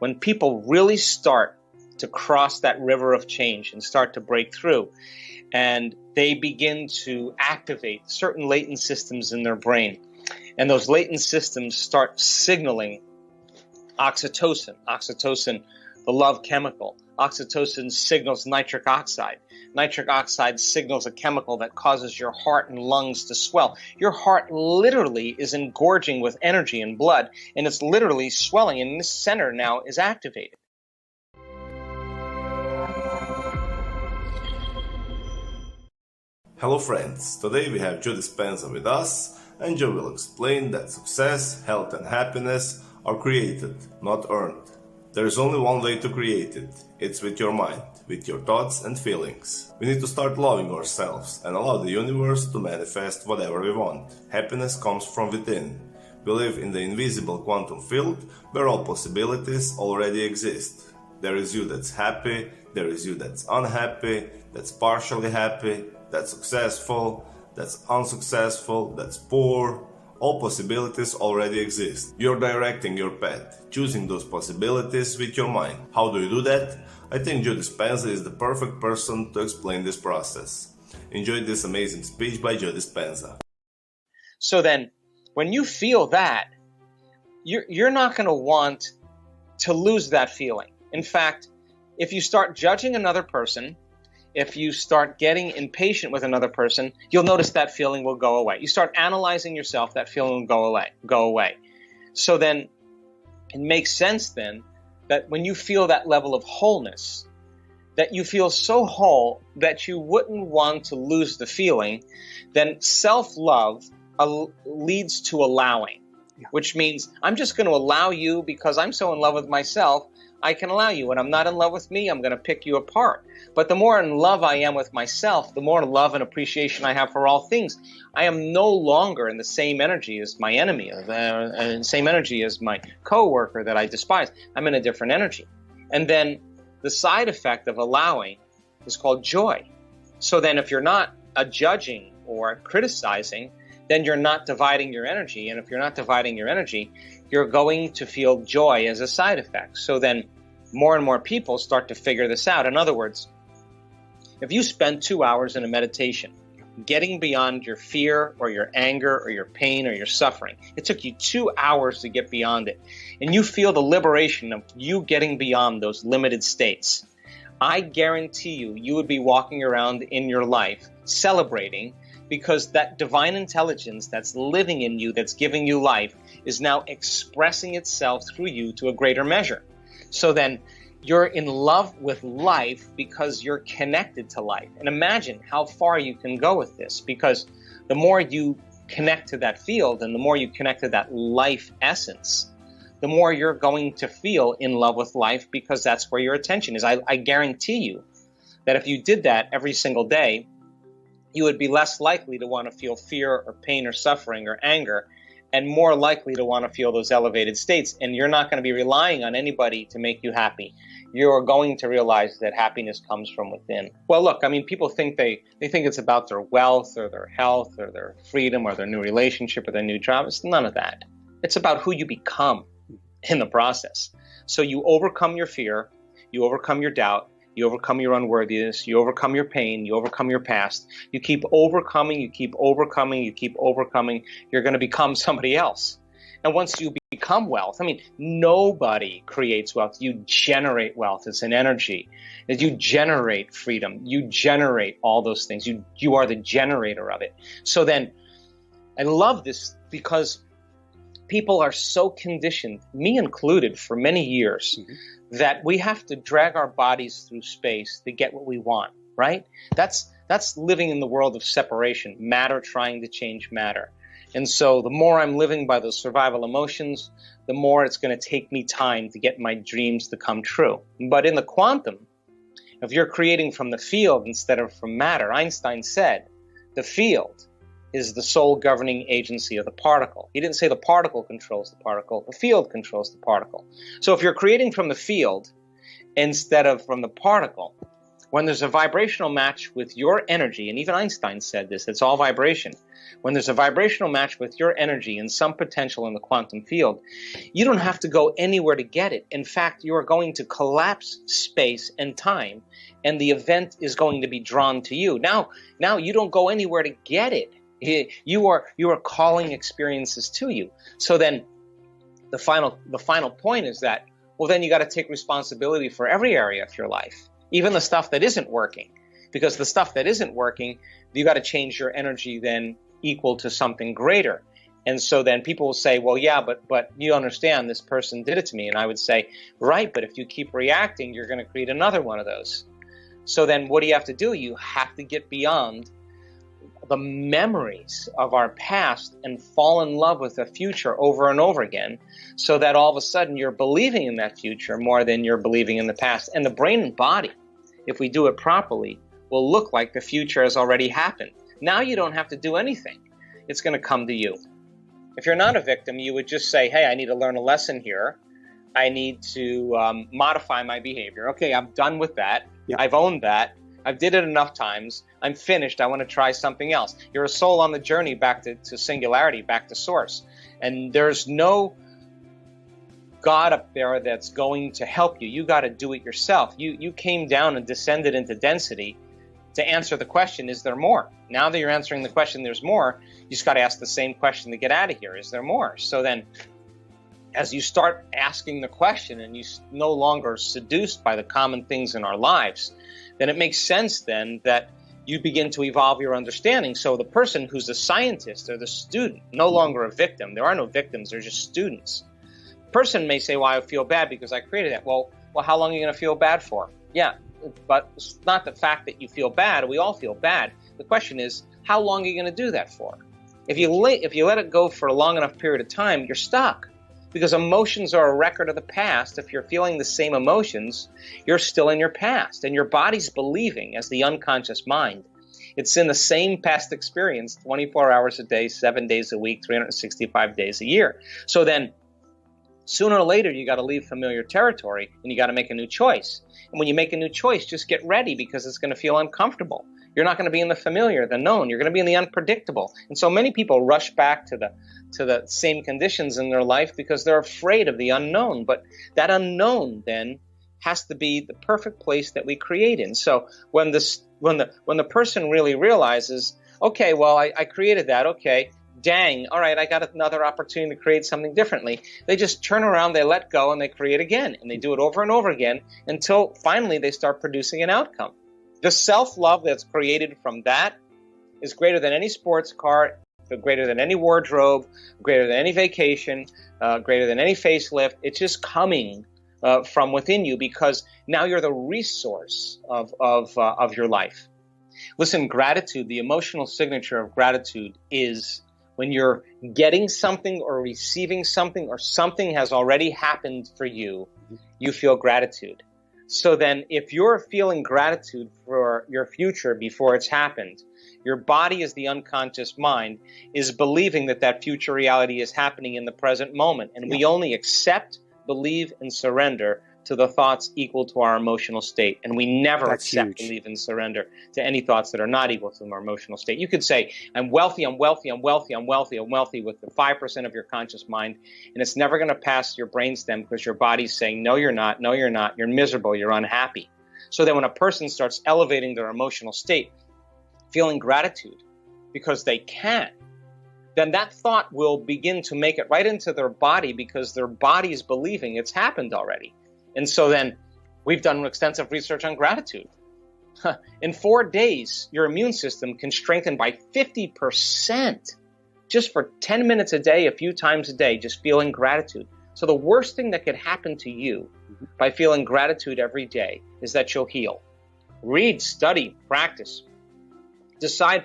when people really start to cross that river of change and start to break through, and they begin to activate certain latent systems in their brain, and those latent systems start signaling oxytocin, the love chemical. Oxytocin signals nitric oxide. Nitric oxide signals a chemical that causes your heart and lungs to swell. Your heart literally is engorging with energy and blood, and it's literally swelling, and this center now is activated. Hello friends, today we have Joe Dispenza with us, and Joe will explain that success, health and happiness are created, not earned. There is only one way to create it. It's with your mind, with your thoughts and feelings. We need to start loving ourselves and allow the universe to manifest whatever we want. Happiness comes from within. We live in the invisible quantum field where all possibilities already exist. There is you that's happy, there is you that's unhappy, that's partially happy, that's successful, that's unsuccessful, that's poor. All possibilities already exist. You're directing your path, choosing those possibilities with your mind. How do you do that? I think Joe Dispenza is the perfect person to explain this process. Enjoy this amazing speech by Joe Dispenza. So then, when you feel that, you're not going to want to lose that feeling. In fact, if you start judging another person, if you start getting impatient with another person, you'll notice that feeling will go away. You start analyzing yourself, that feeling will go away. So then it makes sense then that when you feel that level of wholeness, that you feel so whole that you wouldn't want to lose the feeling, then self-love leads to allowing, which means I'm just going to allow you because I'm so in love with myself. I can allow you. When I'm not in love with me, I'm going to pick you apart. But the more in love I am with myself, the more love and appreciation I have for all things. I am no longer in the same energy as my enemy, the same energy as my coworker that I despise. I'm in a different energy. And then the side effect of allowing is called joy. So then if you're not judging or criticizing, then you're not dividing your energy. And if you're not dividing your energy, you're going to feel joy as a side effect. So then more and more people start to figure this out. In other words, if you spend 2 hours in a meditation, getting beyond your fear or your anger or your pain or your suffering, it took you 2 hours to get beyond it, and you feel the liberation of you getting beyond those limited states, I guarantee you would be walking around in your life celebrating, because that divine intelligence that's living in you, that's giving you life, is now expressing itself through you to a greater measure. So then you're in love with life because you're connected to life. And imagine how far you can go with this, because the more you connect to that field and the more you connect to that life essence, the more you're going to feel in love with life, because that's where your attention is. I guarantee you that if you did that every single day, you would be less likely to want to feel fear or pain or suffering or anger, and more likely to want to feel those elevated states. And you're not going to be relying on anybody to make you happy. You're going to realize that happiness comes from within. Well, look, I mean, people think they think it's about their wealth or their health or their freedom or their new relationship or their new job. It's none of that. It's about who you become in the process. So you overcome your fear, you overcome your doubt, you overcome your unworthiness, you overcome your pain, you overcome your past. You keep overcoming, you keep overcoming, you keep overcoming. You're going to become somebody else. And once you become wealth, I mean, nobody creates wealth. You generate wealth. It's an energy. You generate freedom. You generate all those things. You are the generator of it. So then, I love this because people are so conditioned, me included, for many years, that we have to drag our bodies through space to get what we want, right? That's living in the world of separation, matter trying to change matter. And so the more I'm living by those survival emotions, the more it's going to take me time to get my dreams to come true. But in the quantum, if you're creating from the field instead of from matter, Einstein said the field is the sole governing agency of the particle. He didn't say the particle controls the particle, the field controls the particle. So if you're creating from the field instead of from the particle, When there's a vibrational match with your energy, and even Einstein said this, it's all vibration. When there's a vibrational match with your energy and some potential in the quantum field, you don't have to go anywhere to get it. In fact, you are going to collapse space and time, and the event is going to be drawn to you. Now you don't go anywhere to get it. You are calling experiences to you. So then the final point is that, well, then you got to take responsibility for every area of your life, even the stuff that isn't working, because the stuff that isn't working, you got to change your energy then equal to something greater. And so then people will say, well, yeah, but you understand this person did it to me. And I would say, right, but if you keep reacting, you're going to create another one of those. So then what do you have to do? You have to get beyond the memories of our past and fall in love with the future over and over again, so that all of a sudden you're believing in that future more than you're believing in the past. And the brain and body, if we do it properly, will look like the future has already happened. Now you don't have to do anything. It's going to come to you. If you're not a victim, you would just say, hey, I need to learn a lesson here. I need to modify my behavior. Okay, I'm done with that. Yeah. I've owned that. I've did it enough times. I'm finished. I want to try something else. You're a soul on the journey back to singularity, back to source. And there's no God up there that's going to help you. You got to do it yourself. You came down and descended into density to answer the question, is there more? Now that you're answering the question, there's more, you just got to ask the same question to get out of here. Is there more? So then as you start asking the question and you no longer are seduced by the common things in our lives, then it makes sense then that you begin to evolve your understanding. So the person who's a scientist or the student, no longer a victim. There are no victims, they're just students. The person may say, well, I feel bad because I created that. Well, how long are you going to feel bad for? Yeah, but it's not the fact that you feel bad. We all feel bad. The question is, how long are you going to do that for? If you let it go for a long enough period of time, you're stuck. Because emotions are a record of the past. If you're feeling the same emotions, you're still in your past. And your body's believing, as the unconscious mind, it's in the same past experience 24 hours a day, 7 days a week, 365 days a year. So then, sooner or later, you got to leave familiar territory and you got to make a new choice. And when you make a new choice, just get ready because it's going to feel uncomfortable. You're not going to be in the familiar, the known. You're going to be in the unpredictable. And so many people rush back to the same conditions in their life because they're afraid of the unknown. But that unknown then has to be the perfect place that we create in. So when the person really realizes, okay, well, I created that. Okay, dang, all right, I got another opportunity to create something differently. They just turn around, they let go, and they create again. And they do it over and over again until finally they start producing an outcome. The self-love that's created from that is greater than any sports car, greater than any wardrobe, greater than any vacation, greater than any facelift. It's just coming from within you because now you're the resource of your life. Listen, gratitude, the emotional signature of gratitude is when you're getting something or receiving something or something has already happened for you, you feel gratitude. So then if you're feeling gratitude for your future before it's happened, your body as the unconscious mind is believing that future reality is happening in the present moment. And we only accept, believe, and surrender to the thoughts equal to our emotional state. And we never accept, believe, and surrender to any thoughts that are not equal to our emotional state. You could say, I'm wealthy, I'm wealthy, I'm wealthy, I'm wealthy, I'm wealthy with the 5% of your conscious mind. And it's never going to pass your brainstem because your body's saying, no, you're not, no, you're not, you're miserable, you're unhappy. So that when a person starts elevating their emotional state, feeling gratitude because they can, then that thought will begin to make it right into their body because their body is believing it's happened already. And so then we've done extensive research on gratitude. In 4 days, your immune system can strengthen by 50% just for 10 minutes a day, a few times a day, just feeling gratitude. So the worst thing that could happen to you by feeling gratitude every day is that you'll heal. Read, study, practice. Decide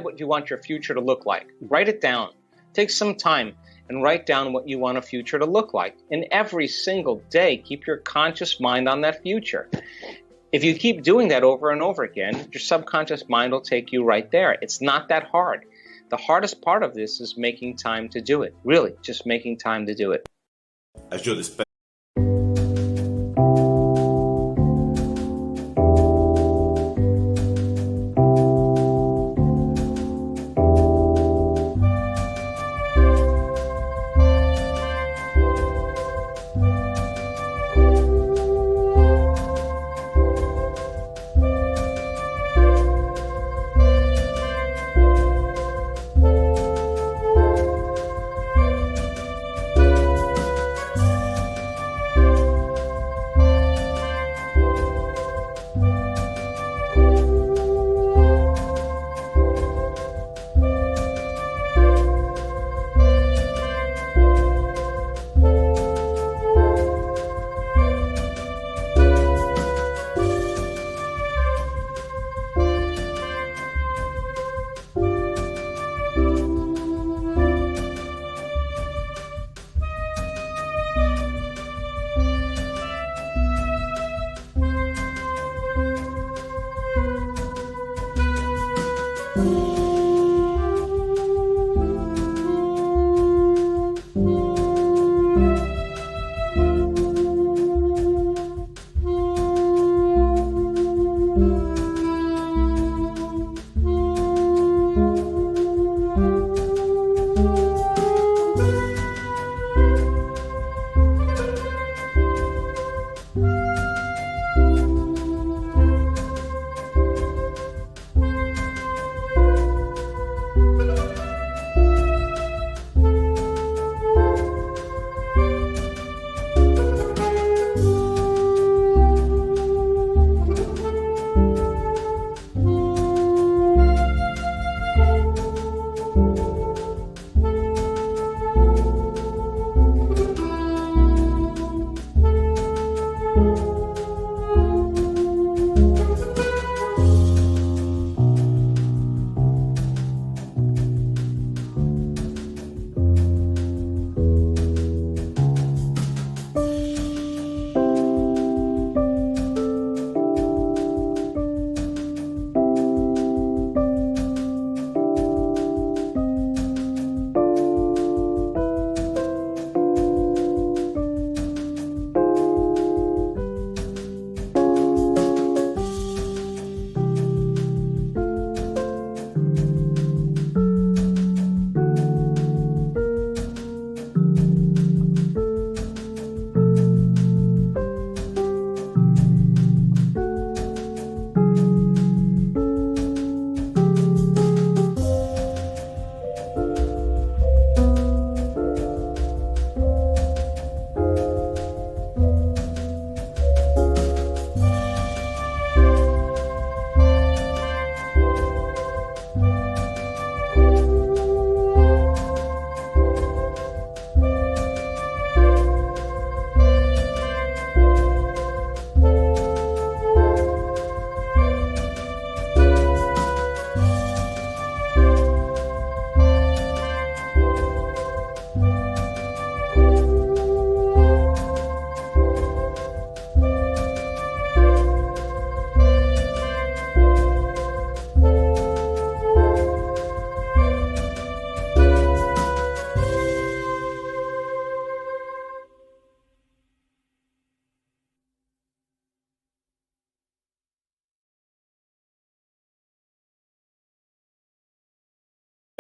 what you want your future to look like. Write it down. Take some time and write down what you want a future to look like. And every single day, keep your conscious mind on that future. If you keep doing that over and over again, your subconscious mind will take you right there. It's not that hard. The hardest part of this is making time to do it. Really, just making time to do it. As Joe Dispenza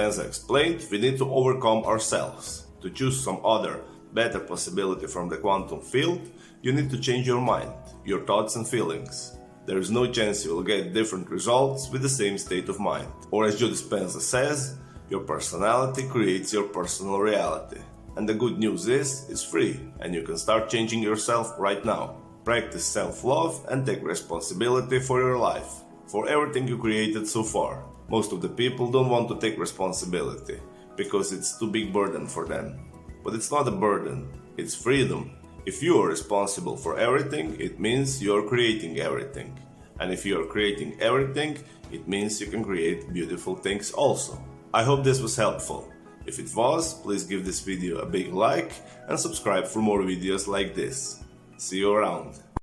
As I explained, we need to overcome ourselves. To choose some other, better possibility from the quantum field, you need to change your mind, your thoughts and feelings. There is no chance you will get different results with the same state of mind. Or as Joe Dispenza says, your personality creates your personal reality. And the good news is, it's free, and you can start changing yourself right now. Practice self-love and take responsibility for your life, for everything you created so far. Most of the people don't want to take responsibility, because it's too big burden for them. But it's not a burden, it's freedom. If you are responsible for everything, it means you are creating everything. And if you are creating everything, it means you can create beautiful things also. I hope this was helpful. If it was, please give this video a big like and subscribe for more videos like this. See you around.